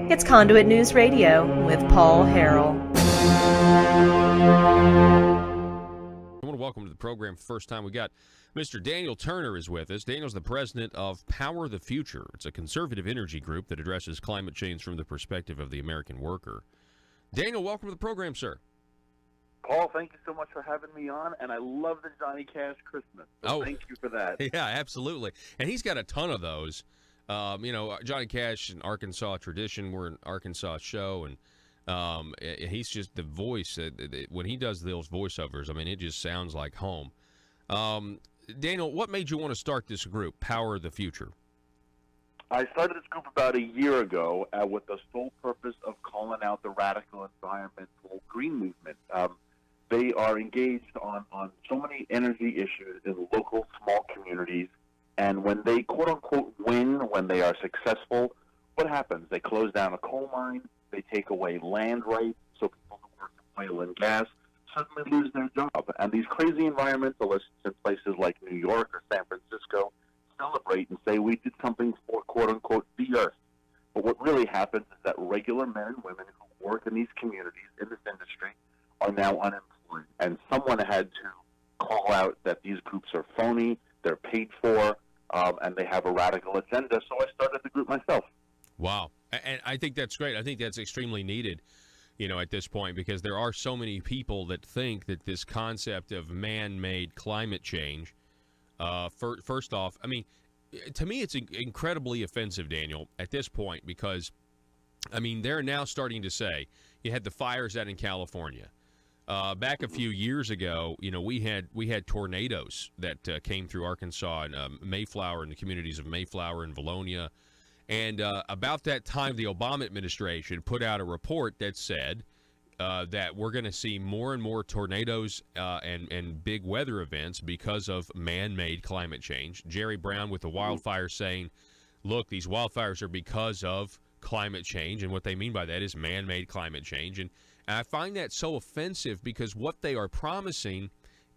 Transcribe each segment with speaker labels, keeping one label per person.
Speaker 1: It's Conduit News Radio with Paul Harrell.
Speaker 2: I want to welcome to the program for the first time. We got Mr. Daniel Turner is with us. Daniel's the president of Power the Future. It's a conservative energy group that addresses climate change from the perspective of the American worker. Daniel, welcome to the program, sir.
Speaker 3: Paul, thank you so much for having me on, and I love the Johnny Cash Christmas. So thank you for that.
Speaker 2: Yeah, absolutely. And he's got a ton of those. Johnny Cash and Arkansas tradition. We're an Arkansas show, and he's just the voice. When he does those voiceovers, I mean, it just sounds like home. Daniel, what made you want to start this group, Power the Future?
Speaker 3: I started this group about a year ago with the sole purpose of calling out the radical environmental green movement. They are engaged on so many energy issues in local small communities. And when they, quote-unquote, win, when they are successful, what happens? They close down a coal mine, they take away land rights, so people who work in oil and gas suddenly lose their job. And these crazy environmentalists in places like New York or San Francisco celebrate and say, we did something for, quote-unquote, the earth. But what really happens is that regular men and women who work in these communities, in this industry, are now unemployed. And someone had to call out that these groups are phony, they're paid for, and they have a radical agenda, so I started the group myself.
Speaker 2: Wow. And I think that's great. I think that's extremely needed, at this point, because there are so many people that think that this concept of man-made climate change, first off, I mean, to me it's incredibly offensive, Daniel, at this point, because, I mean, they're now starting to say, you had the fires out in California. Back a few years ago, we had tornadoes that came through Arkansas and Mayflower and the communities of Mayflower and Valonia. And about that time, the Obama administration put out a report that said that we're going to see more and more tornadoes and big weather events because of man-made climate change. Jerry Brown with the wildfires saying, look, these wildfires are because of climate change, and what they mean by that is man-made climate change. And I find that so offensive because what they are promising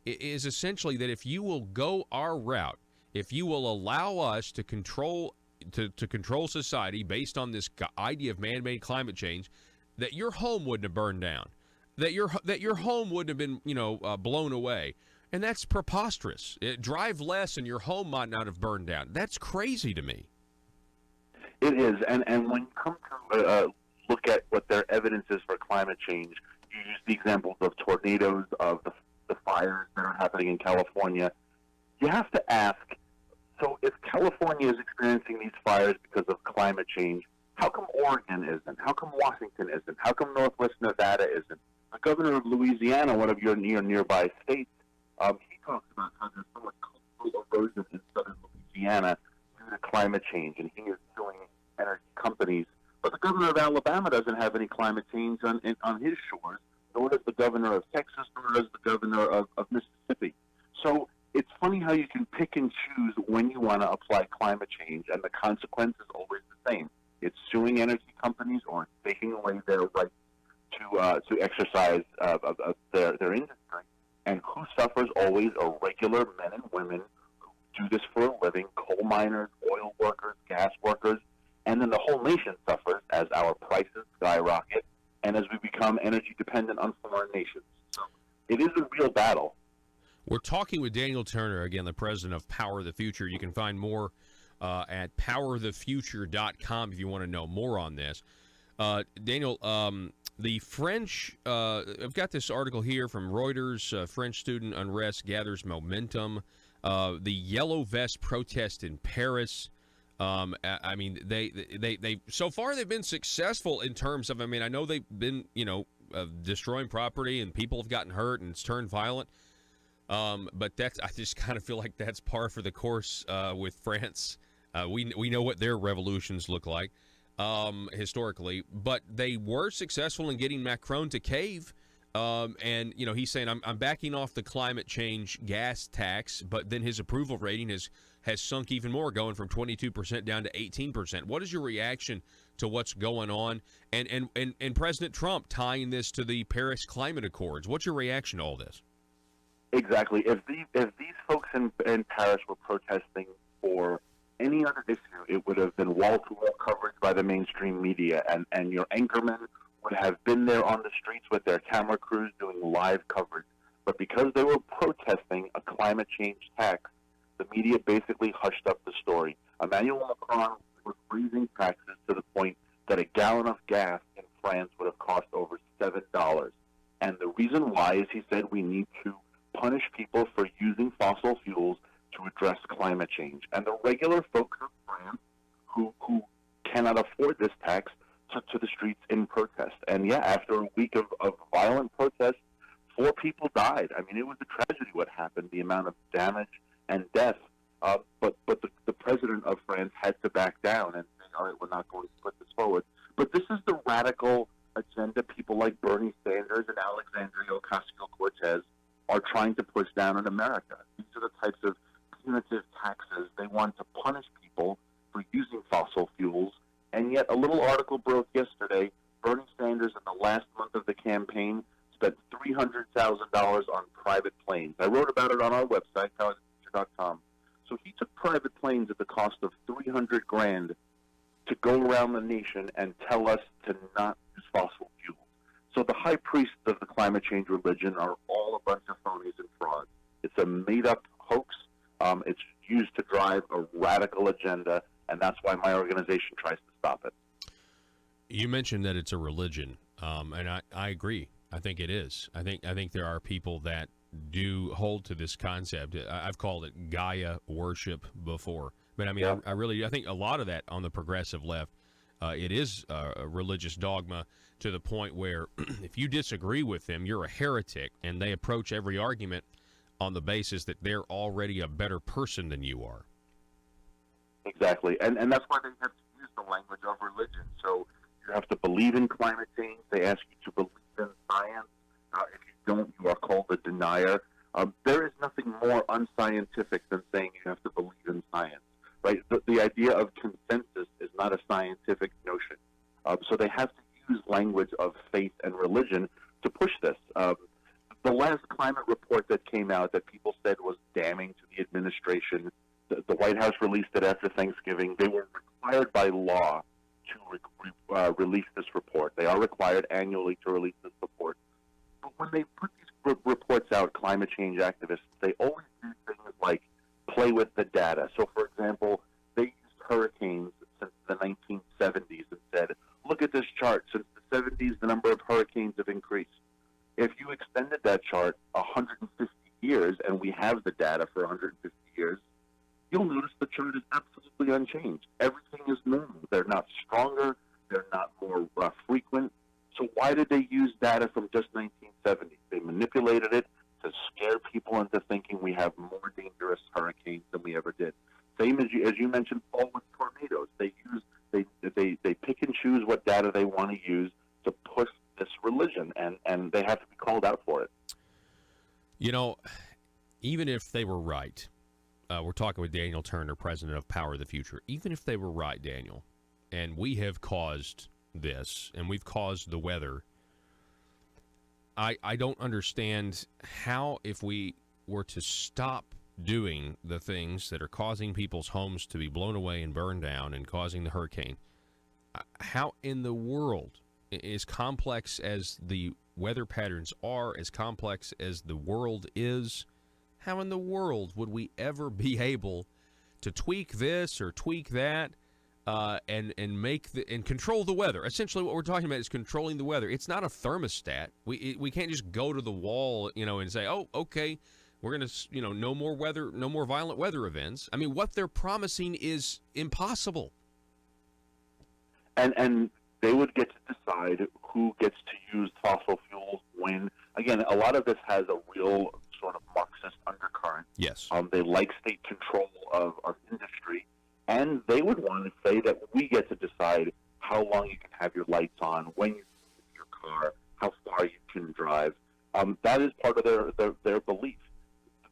Speaker 2: is essentially that if you will go our route, if you will allow us to control society based on this idea of man-made climate change, that your home wouldn't have burned down, that your home wouldn't have been blown away, and that's preposterous. Drive less and your home might not have burned down. That's crazy to me.
Speaker 3: It is, and when you come to look at what their evidence is for climate change, you use the examples of tornadoes, of the fires that are happening in California. You have to ask, so if California is experiencing these fires because of climate change, how come Oregon isn't? How come Washington isn't? How come Northwest Nevada isn't? The governor of Louisiana, one of your nearby states, he talks about how there's so much coastal erosion in southern Louisiana due to climate change, and he is suing energy companies. But the governor of Alabama doesn't have any climate change on his shores, nor does the governor of Texas, nor does the governor of Mississippi. So it's funny how you can pick and choose when you want to apply climate change, and the consequence is always the same. It's suing energy companies or taking away their right to exercise their industry. And who suffers always are regular men and women who do this for a living, coal miners, oil workers, gas workers, and then the whole nation suffers as our prices skyrocket and as we become energy dependent on foreign nations. So it is a real battle.
Speaker 2: We're talking with Daniel Turner, again, the president of Power the Future. You can find more at powerthefuture.com if you want to know more on this. Daniel, the French, I've got this article here from Reuters, French student unrest gathers momentum. The Yellow Vest protest in Paris. I mean, they so far they've been successful in terms of, I mean, I know they've been, destroying property and people have gotten hurt and it's turned violent. But I just kind of feel like that's par for the course with France. We know what their revolutions look like historically, but they were successful in getting Macron to cave. And he's saying I'm backing off the climate change gas tax, but then his approval rating has sunk even more, going from 22% down to 18%. What is your reaction to what's going on, and President Trump tying this to the Paris Climate Accords? What's your reaction to all this?
Speaker 3: Exactly. If these folks in Paris were protesting for any other issue, it would have been wall-to-wall coverage by the mainstream media, and your anchormen would have been there on the streets with their camera crews doing live coverage. But because they were protesting a climate change tax, the media basically hushed up the story. Emmanuel Macron was raising taxes to the point that a gallon of gas in France would have cost over $7. And the reason why is he said we need to punish people for using fossil fuels to address climate change. And the regular folks of France who cannot afford this tax took to the streets in protest. And yeah, after a week of violent protests, 4 people died. I mean, it was a tragedy what happened, the amount of damage and death. But the president of France had to back down and say, all right, we're not going to put this forward. But this is the radical agenda people like Bernie Sanders and Alexandria Ocasio-Cortez are trying to push down in America. These are the types of punitive taxes. They want to punish people for using fossil fuels. And yet a little article broke yesterday. Bernie Sanders, in the last month of the campaign, spent $300,000 on private planes. I wrote about it on our website, collegeteacher.com. So he took private planes at the cost of $300,000 to go around the nation and tell us to not use fossil fuels. So the high priests of the climate change religion are all a bunch of phonies and frauds. It's a made-up hoax. It's used to drive a radical agenda, and that's why my organization tries to stop it.
Speaker 2: You mentioned that it's a religion, and I agree. I think it is. I think there are people that do hold to this concept. I've called it Gaia worship before, but I mean, yeah. I think a lot of that on the progressive left, it is a religious dogma to the point where if you disagree with them, you're a heretic, and they approach every argument on the basis that they're already a better person than you are.
Speaker 3: Exactly, and that's why they have to use the language of religion. So you have to believe in climate change. They ask you to believe in science. If you don't, you are called a denier. There is nothing more unscientific than saying you have to believe in science, right? The idea of consensus is not a scientific notion. So they have to use language of faith and religion to push this. The last climate report that came out that people said was damning to the administration, the White House released it after Thanksgiving. They were required by law to release this report. They are required annually to release this report. But when they put these reports out, climate change activists, they always do things like play with the data. So, for example, they used hurricanes since the 1970s and said, look at this chart. Since the 70s, the number of hurricanes have increased. If you extended that chart 150 years, and we have the data for 150 years, you'll notice the chart is absolutely unchanged. Everything is normal. They're not stronger. They're not more frequent. So why did they use data from just 1970? They manipulated it to scare people into thinking we have more dangerous hurricanes than we ever did. Same as you mentioned, Paul, with tornadoes. They pick and choose what data they want to use to push this religion, and they have to be called out for it.
Speaker 2: You know, even if they were right, we're talking with Daniel Turner, president of Power of the Future. Even if they were right, Daniel, and we have caused this, and we've caused the weather, I don't understand how, if we were to stop doing the things that are causing people's homes to be blown away and burned down and causing the hurricane, how in the world, as complex as the weather patterns are, as complex as the world is, how in the world would we ever be able to tweak this or tweak that and make and control the weather? Essentially, what we're talking about is controlling the weather. It's not a thermostat. We can't just go to the wall, and say, oh, okay, we're going to, no more weather, no more violent weather events. I mean, what they're promising is impossible.
Speaker 3: And they would get to decide who gets to use fossil fuels when. Again, a lot of this has a real sort of Marxist undercurrent.
Speaker 2: Yes.
Speaker 3: They like state control of industry, and they would want to say that we get to decide how long you can have your lights on, when you can use your car, how far you can drive. That is part of their belief.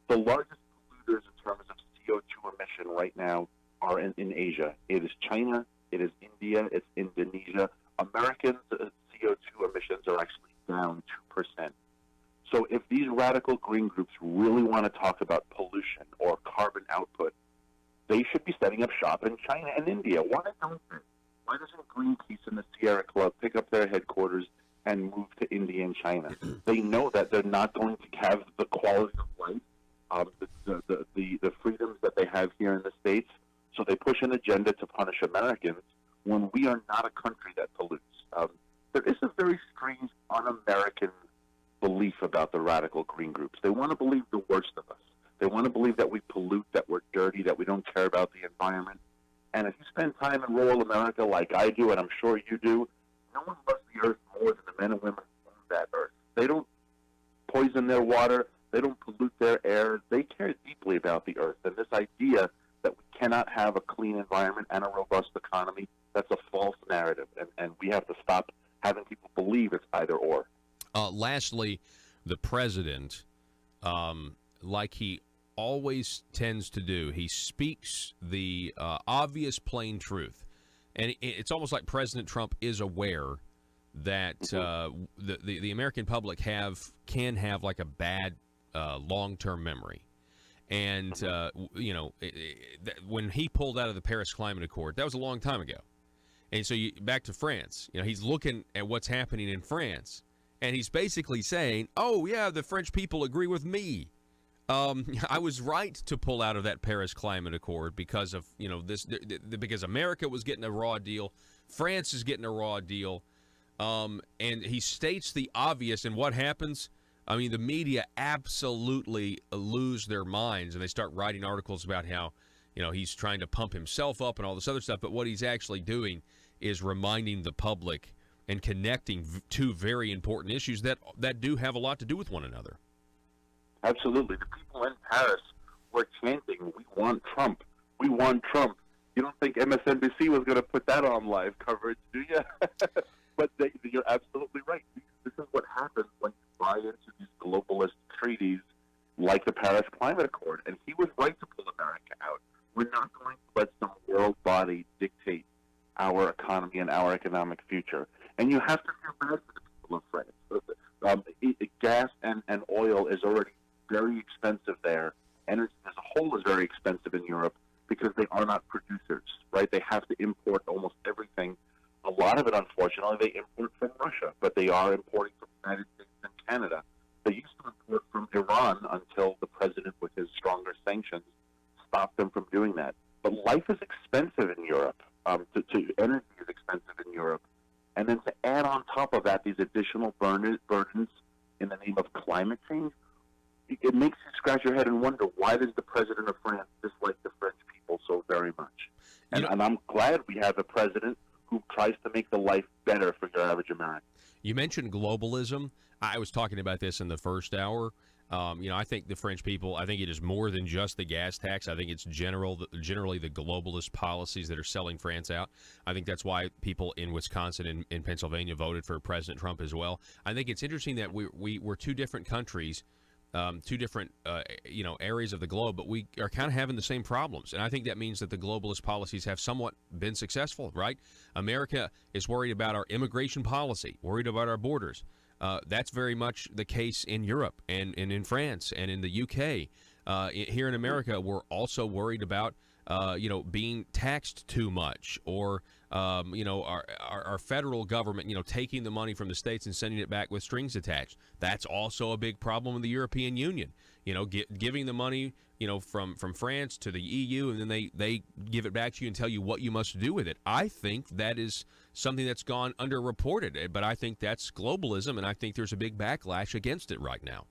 Speaker 3: The largest polluters in terms of CO2 emission right now are in Asia. It is China, it is India, it's Indonesia. Americans' CO2 emissions are actually down 2%. So if these radical green groups really want to talk about pollution or carbon output, they should be setting up shop in China and India. Why don't they? Why doesn't Greenpeace and the Sierra Club pick up their headquarters and move to India and China. They know that they're not going to have the quality of life, the freedoms that they have here in the States, so they push an agenda to punish Americans when we are not a country that pollutes. There is a very strange un-American belief about the radical green groups. They want to believe the worst of us. They want to believe that we pollute, that we're dirty, that we don't care about the environment. And if you spend time in rural America like I do, and I'm sure you do, no one loves the earth more than the men and women who own that earth. They don't poison their water. They don't pollute their air. They care deeply about the earth. And this idea that we cannot have a clean environment and a robust economy, that's a false narrative. And we have to stop having people believe it's either or.
Speaker 2: Lastly, the president, like he always tends to do, he speaks the obvious plain truth. And it's almost like President Trump is aware that the American public can have like a bad long-term memory. And, when he pulled out of the Paris Climate Accord, that was a long time ago. And so back to France, he's looking at what's happening in France, and he's basically saying, oh, yeah, the French people agree with me. I was right to pull out of that Paris Climate Accord because of, because America was getting a raw deal. France is getting a raw deal. And he states the obvious, and what happens? I mean, the media absolutely lose their minds, and they start writing articles about how, he's trying to pump himself up and all this other stuff. But what he's actually doing is reminding the public and connecting two very important issues that do have a lot to do with one another.
Speaker 3: Absolutely. The people in Paris were chanting, we want Trump. We want Trump. You don't think MSNBC was going to put that on live coverage, do you? But you're absolutely right. This is what happens when you buy into these globalist treaties like the Paris Climate Accord. And he was right to pull America out. We're not going to let some world body dictate our economy and our economic future. And you have to feel bad for the people of France. Gas and oil is already very expensive there. Energy as a whole is very expensive in Europe because they are not producers, right? They have to import almost everything. A lot of it, unfortunately, they import from Russia, but they are importing from the United States and Canada. They used to import from Iran until the president, with his stronger sanctions, stopped them from doing that. But life is expensive in Europe. Energy is expensive in Europe. And then to add on top of that these additional burdens in the name of climate change, it makes you scratch your head and wonder, why does the president of France dislike the French people so very much? And I'm glad we have a president who tries to make the life better for your average American.
Speaker 2: You mentioned globalism. I was talking about this in the first hour. I think the French people, I think it is more than just the gas tax. I think it's generally the globalist policies that are selling France out. I think that's why people in Wisconsin and in Pennsylvania voted for President Trump as well. I think it's interesting that we're two different countries, two different areas of the globe, but we are kind of having the same problems. And I think that means that the globalist policies have somewhat been successful, right? America is worried about our immigration policy, worried about our borders. That's very much the case in Europe and in France and in the UK. Here in America, we're also worried about, being taxed too much, or, our federal government, taking the money from the states and sending it back with strings attached. That's also a big problem in the European Union. Giving the money, from France to the EU, and then they give it back to you and tell you what you must do with it. I think that is something that's gone underreported, but I think that's globalism, and I think there's a big backlash against it right now.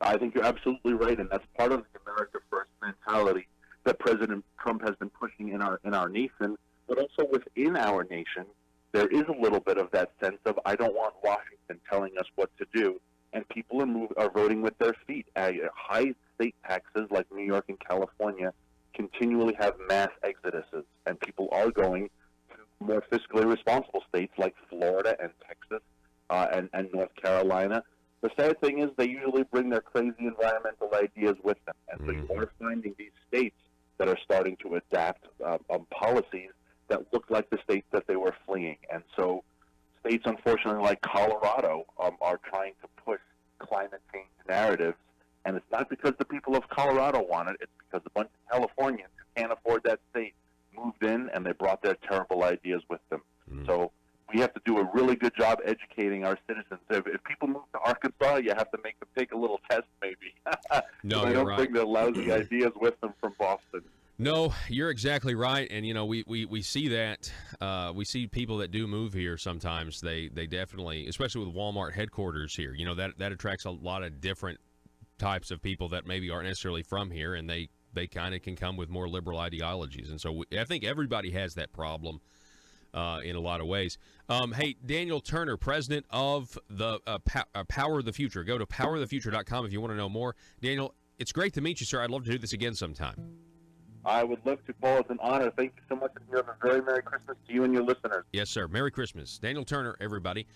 Speaker 3: I think you're absolutely right, and that's part of the America First mentality that President Trump has been pushing in our nation, but also within our nation. There is a little bit of that sense of, I don't want Washington telling us what to do, and people are voting with their feet. High state taxes like New York and California continually have mass exoduses, and people are going to more fiscally responsible states like Florida and Texas and North Carolina. The sad thing is they usually bring their crazy environmental ideas with them, and so you are finding these states that are starting to adapt policies that look like the states that they were fleeing. And so states, unfortunately, like Colorado, are trying to push climate change narratives. And it's not because the people of Colorado want it. It's because a bunch of Californians who can't afford that state moved in, and they brought their terrible ideas with them. So we have to do a really good job educating our citizens. If people move to Arkansas, you have to make them take a little test, maybe.
Speaker 2: No,
Speaker 3: I
Speaker 2: you're
Speaker 3: don't
Speaker 2: right.
Speaker 3: bring their lousy ideas with them from Boston.
Speaker 2: No, you're exactly right, and we see that. We see people that do move here sometimes. They definitely, especially with Walmart headquarters here. That attracts a lot of different types of people that maybe aren't necessarily from here, and they kind of can come with more liberal ideologies. And so I think everybody has that problem in a lot of ways. Hey, Daniel Turner, president of the Power of the Future. Go to powerofthefuture.com if you want to know more. Daniel, it's great to meet you, sir. I'd love to do this again sometime.
Speaker 3: I would love to, Paul. It's an honor. Thank you so much. And you have a very Merry Christmas to you and your listeners.
Speaker 2: Yes, sir. Merry Christmas. Daniel Turner, everybody.